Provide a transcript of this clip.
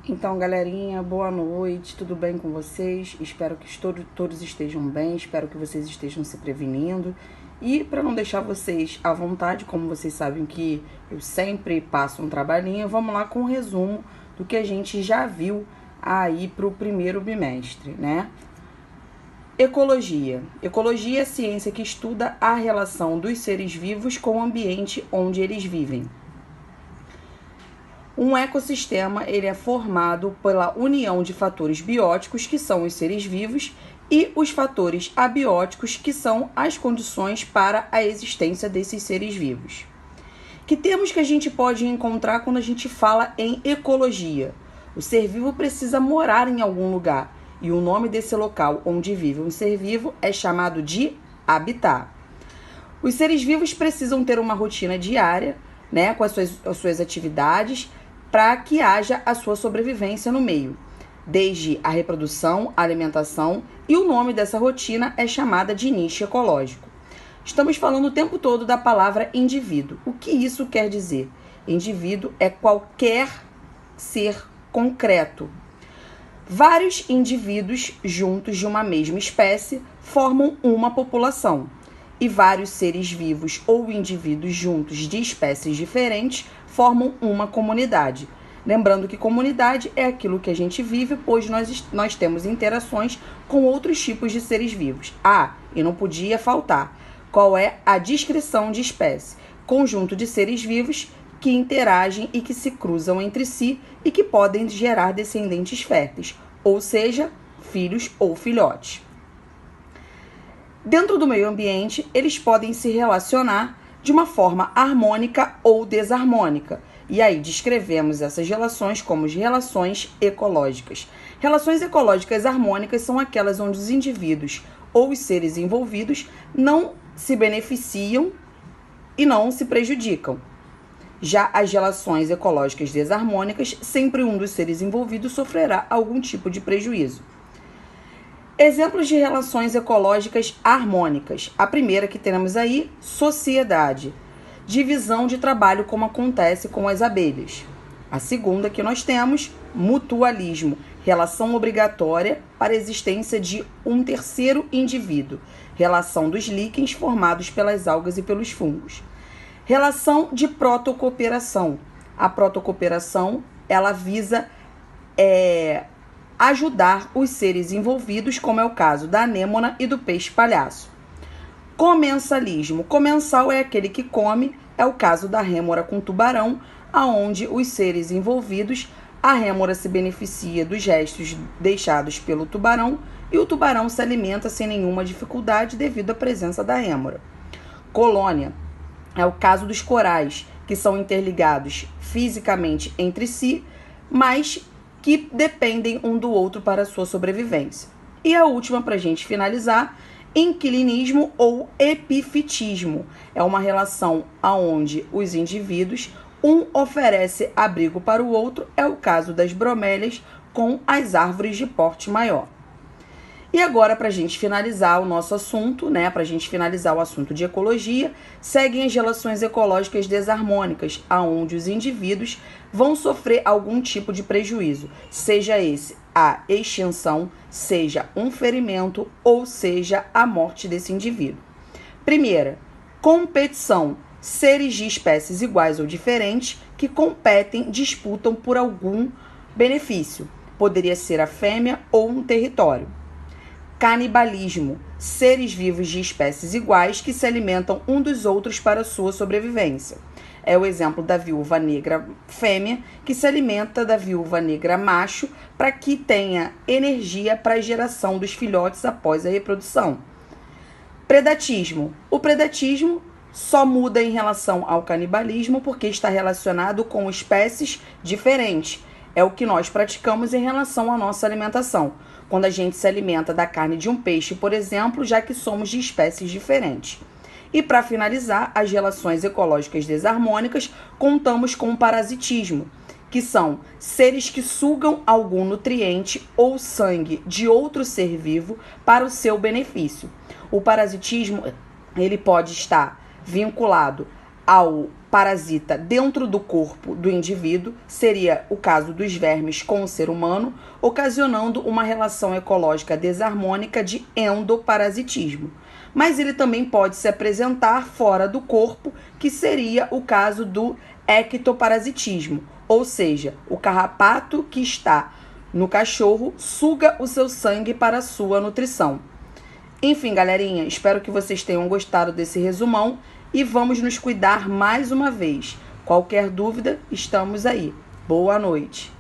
Então, galerinha, boa noite, tudo bem com vocês? Espero que todos estejam bem, espero que vocês estejam se prevenindo. E para não deixar vocês à vontade, como vocês sabem que eu sempre passo um trabalhinho, vamos lá com um resumo do que a gente já viu aí para o primeiro bimestre, né? Ecologia. Ecologia é a ciência que estuda a relação dos seres vivos com o ambiente onde eles vivem. Um ecossistema ele é formado pela união de fatores bióticos, que são os seres vivos, e os fatores abióticos, que são as condições para a existência desses seres vivos. Que termos que a gente pode encontrar quando a gente fala em ecologia? O ser vivo precisa morar em algum lugar, e o nome desse local onde vive um ser vivo é chamado de habitat. Os seres vivos precisam ter uma rotina diária, né, com as suas atividades, para que haja a sua sobrevivência no meio, desde a reprodução, a alimentação, e o nome dessa rotina é chamada de nicho ecológico. Estamos falando o tempo todo da palavra indivíduo. O que isso quer dizer? Indivíduo é qualquer ser concreto. Vários indivíduos juntos de uma mesma espécie formam uma população, e vários seres vivos ou indivíduos juntos de espécies diferentes formam uma comunidade. Lembrando que comunidade é aquilo que a gente vive, pois nós temos interações com outros tipos de seres vivos. E não podia faltar, qual é a descrição de espécie? Conjunto de seres vivos que interagem e que se cruzam entre si e que podem gerar descendentes férteis, ou seja, filhos ou filhotes. Dentro do meio ambiente, eles podem se relacionar de uma forma harmônica ou desarmônica. E aí descrevemos essas relações como as relações ecológicas. Relações ecológicas harmônicas são aquelas onde os indivíduos ou os seres envolvidos não se beneficiam e não se prejudicam. Já as relações ecológicas desarmônicas, sempre um dos seres envolvidos sofrerá algum tipo de prejuízo. Exemplos de relações ecológicas harmônicas. A primeira que temos aí, sociedade. Divisão de trabalho, como acontece com as abelhas. A segunda que nós temos, mutualismo. Relação obrigatória para a existência de um terceiro indivíduo. Relação dos líquens formados pelas algas e pelos fungos. Relação de protocooperação. A protocooperação, ela visa ajudar os seres envolvidos, como é o caso da anêmona e do peixe-palhaço. Comensalismo. Comensal é aquele que come, é o caso da rêmora com tubarão, aonde os seres envolvidos, a rêmora se beneficia dos restos deixados pelo tubarão e o tubarão se alimenta sem nenhuma dificuldade devido à presença da rêmora. Colônia. É o caso dos corais, que são interligados fisicamente entre si, mas que dependem um do outro para a sua sobrevivência. E a última, para a gente finalizar, inquilinismo ou epifitismo. É uma relação onde os indivíduos, um oferece abrigo para o outro, é o caso das bromélias com as árvores de porte maior. E agora, para a gente finalizar o nosso assunto, né, para a gente finalizar o assunto de ecologia, seguem as relações ecológicas desarmônicas, aonde os indivíduos vão sofrer algum tipo de prejuízo, seja esse a extinção, seja um ferimento ou seja a morte desse indivíduo. Primeira, competição. Seres de espécies iguais ou diferentes que competem, disputam por algum benefício. Poderia ser a fêmea ou um território. Canibalismo. Seres vivos de espécies iguais que se alimentam um dos outros para sua sobrevivência. É o exemplo da viúva negra fêmea, que se alimenta da viúva negra macho para que tenha energia para a geração dos filhotes após a reprodução. Predatismo. O predatismo só muda em relação ao canibalismo porque está relacionado com espécies diferentes. É o que nós praticamos em relação à nossa alimentação. Quando a gente se alimenta da carne de um peixe, por exemplo, já que somos de espécies diferentes. E para finalizar, as relações ecológicas desarmônicas, contamos com o parasitismo, que são seres que sugam algum nutriente ou sangue de outro ser vivo para o seu benefício. O parasitismo, ele pode estar vinculado ao parasita dentro do corpo do indivíduo, seria o caso dos vermes com o ser humano, ocasionando uma relação ecológica desarmônica de endoparasitismo. Mas ele também pode se apresentar fora do corpo, que seria o caso do ectoparasitismo, ou seja, o carrapato que está no cachorro suga o seu sangue para a sua nutrição. Enfim, galerinha, espero que vocês tenham gostado desse resumão e vamos nos cuidar mais uma vez. Qualquer dúvida, estamos aí. Boa noite.